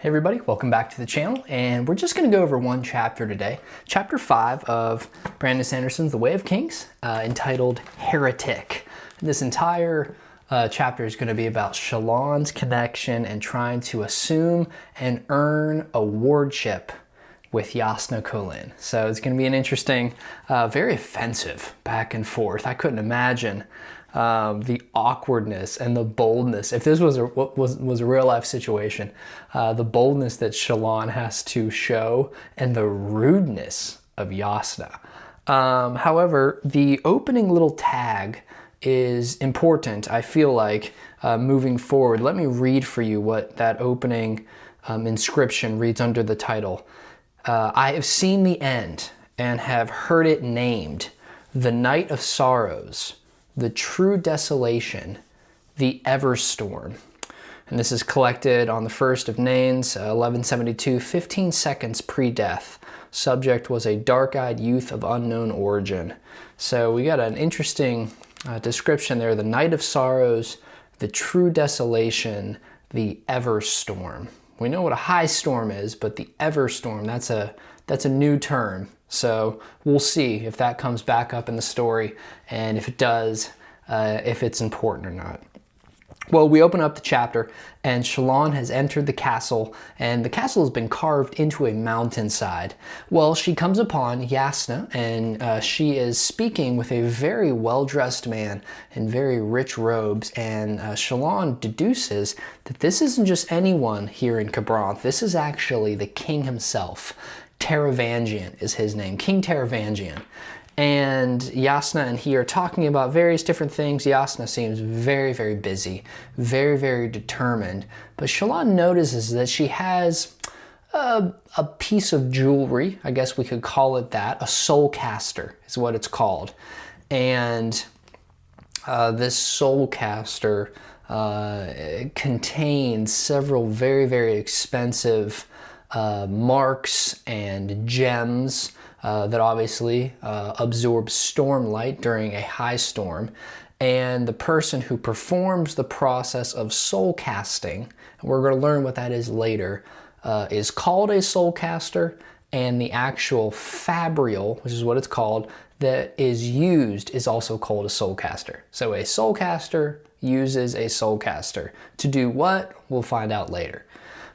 Hey everybody, welcome back to the channel, and we're just going to go over one chapter today. Chapter 5 of Brandon Sanderson's The Way of Kings, entitled Heretic. This entire chapter is going to be about Shallan's connection and trying to assume and earn a wardship with Jasnah. So it's going to be an interesting, very offensive back and forth. I couldn't imagine the awkwardness and the boldness. If this was a real life situation, the boldness that Shallan has to show and the rudeness of Jasnah. However, the opening little tag is important, I feel like, moving forward. Let me read for you what that opening inscription reads under the title. I have seen the end and have heard it named, the night of sorrows, the true desolation, the ever storm. And this is collected on the first of Nains, 1172, 15 seconds pre-death. Subject was a dark-eyed youth of unknown origin. So we got an interesting description there. The night of sorrows, the true desolation, the ever storm. We know what a high storm is, but the ever storm, that's a new term. So we'll see if that comes back up in the story, and if it does, if it's important or not. Well, we open up the chapter, and Shallan has entered the castle, and the castle has been carved into a mountainside. Well, she comes upon Jasnah, and she is speaking with a very well-dressed man in very rich robes, and Shallan deduces that this isn't just anyone here in Kharbranth. This is actually the king himself. Taravangian is his name, King Taravangian. And Jasnah and he are talking about various different things. Jasnah seems very, very busy, very, very determined. But Shallan notices that she has a piece of jewelry, I guess we could call it that. A soul caster is what it's called. And this soul caster contains several very, very expensive marks and gems that obviously absorb storm light during a high storm. And the person who performs the process of soul casting, and we're going to learn what that is later, is called a soul caster, and the actual fabrial, which is what it's called, that is used is also called a soul caster. So a soul caster uses a soul caster. To do what? We'll find out later.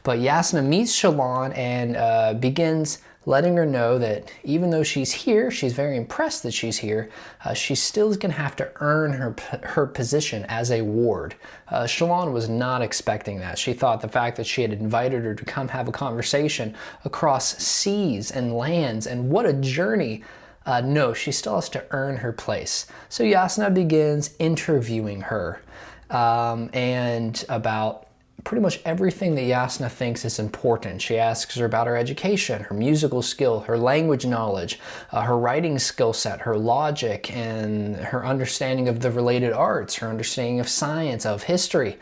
But Jasnah meets Shallan and begins letting her know that even though she's here, she's very impressed that she's here, she still is going to have to earn her position as a ward. Shallan was not expecting that. She thought the fact that she had invited her to come have a conversation across seas and lands, and what a journey. No, she still has to earn her place. So Jasnah begins interviewing her and about pretty much everything that Jasnah thinks is important. She asks her about her education, her musical skill, her language knowledge, her writing skill set, her logic, and her understanding of the related arts, her understanding of science, of history.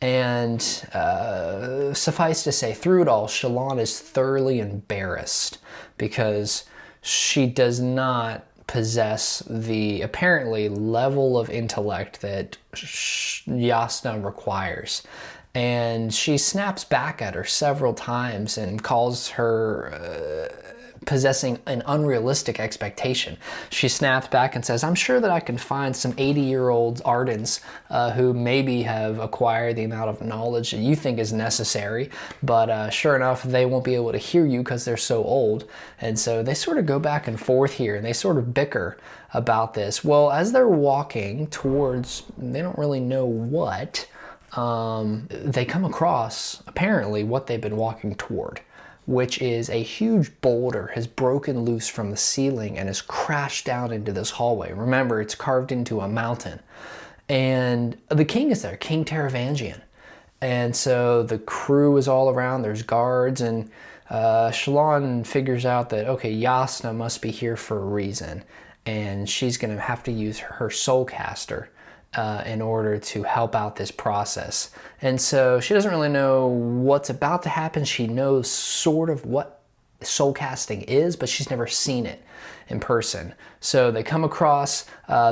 And suffice to say, through it all, Shallan is thoroughly embarrassed because she does not possess the apparently level of intellect that Jasnah requires. And she snaps back at her several times and calls her possessing an unrealistic expectation. She snaps back and says, I'm sure that I can find some 80-year-old Ardens who maybe have acquired the amount of knowledge that you think is necessary, but sure enough, they won't be able to hear you because they're so old. And so they sort of go back and forth here, and they sort of bicker about this. Well, as they're walking towards, they don't really know what, they come across apparently what they've been walking toward, which is a huge boulder has broken loose from the ceiling and has crashed down into this hallway. Remember, it's carved into a mountain. And the king is there, King Taravangian. And so the crew is all around, there's guards, and Shallan figures out that, okay, Jasnah must be here for a reason, and she's going to have to use her soul caster in order to help out this process. And so she doesn't really know what's about to happen. She knows sort of what soul casting is, but she's never seen it in person. So they come across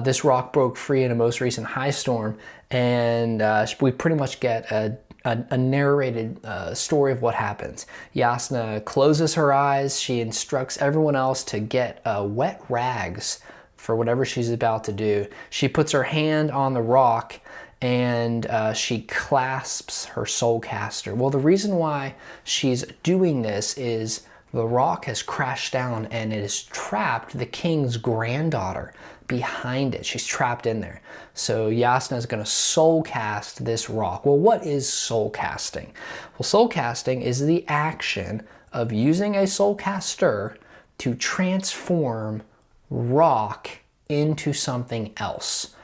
this rock broke free in a most recent high storm, and we pretty much get a a narrated story of what happens. Jasnah closes her eyes. She instructs everyone else to get wet rags for whatever she's about to do. She puts her hand on the rock and she clasps her soul caster. Well, the reason why she's doing this is the rock has crashed down and it has trapped the king's granddaughter behind it. She's trapped in there. So Jasnah is going to soul cast this rock. Well, what is soul casting? Well, soul casting is the action of using a soul caster to transform rock into something else,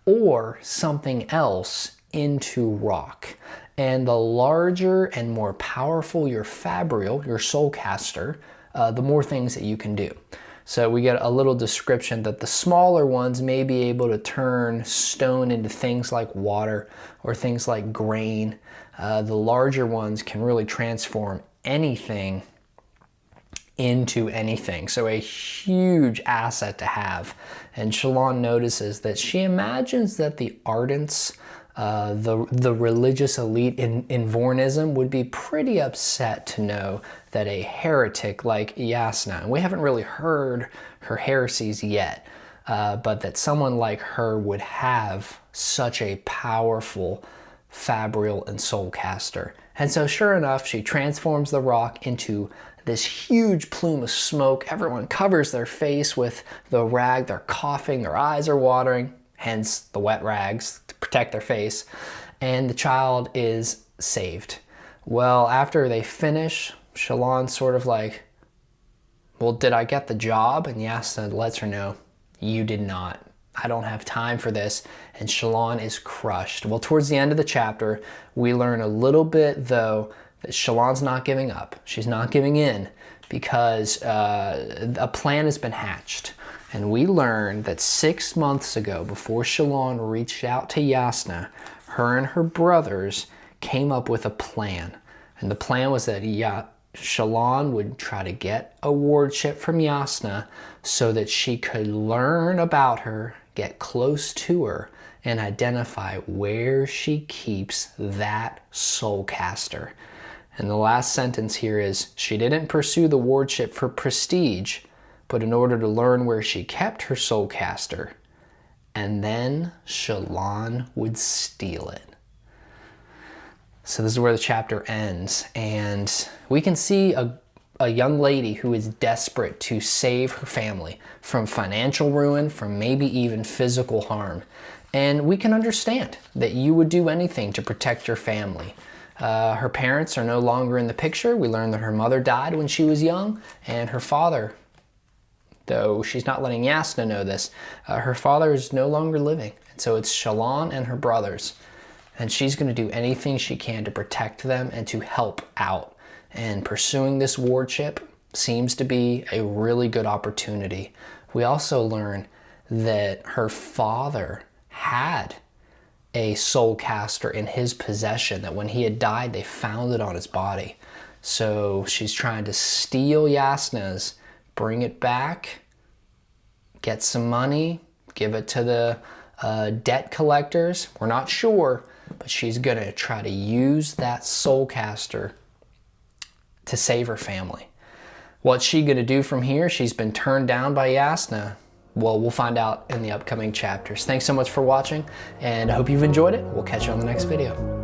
or something else into rock. And the larger and more powerful your fabrial, your soul caster, the more things that you can do. So we get a little description that the smaller ones may be able to turn stone into things like water or things like grain. The larger ones can really transform anything into anything. So a huge asset to have. And Shallan notices that she imagines that the ardents, the religious elite in Vornism would be pretty upset to know that a heretic like Jasnah, and we haven't really heard her heresies yet, but that someone like her would have such a powerful fabrial and soul caster. And so sure enough, she transforms the rock into this huge plume of smoke. Everyone covers their face with the rag. They're coughing, their eyes are watering, hence the wet rags to protect their face. And the child is saved. Well, after they finish, Shallan's sort of like, well, did I get the job? And Jasnah lets her know, you did not. I don't have time for this. And Shallan is crushed. Well, towards the end of the chapter, we learn a little bit, though, that Shallan's not giving up. She's not giving in because a plan has been hatched. And we learn that 6 months ago, before Shallan reached out to Jasnah, her and her brothers came up with a plan. And the plan was that Shallan would try to get a wardship from Jasnah so that she could learn about her, get close to her, and identify where she keeps that soul caster. And the last sentence here is, she didn't pursue the wardship for prestige, but in order to learn where she kept her soul caster. And then Shallan would steal it. So this is where the chapter ends. And we can see a young lady who is desperate to save her family from financial ruin, from maybe even physical harm. And we can understand that you would do anything to protect your family. Her parents are no longer in the picture. We learn that her mother died when she was young, and her father, though she's not letting Jasnah know this, her father is no longer living. And so it's Shallan and her brothers. And she's going to do anything she can to protect them and to help out. And pursuing this wardship seems to be a really good opportunity. We also learn that her father had a soul caster in his possession, that when he had died, they found it on his body. So she's trying to steal Jasnah's, bring it back, get some money, give it to the debt collectors. We're not sure, but she's going to try to use that soul caster to save her family. What's she going to do from here? She's been turned down by Jasnah. Well, we'll find out in the upcoming chapters. Thanks so much for watching, and I hope you've enjoyed it. We'll catch you on the next video.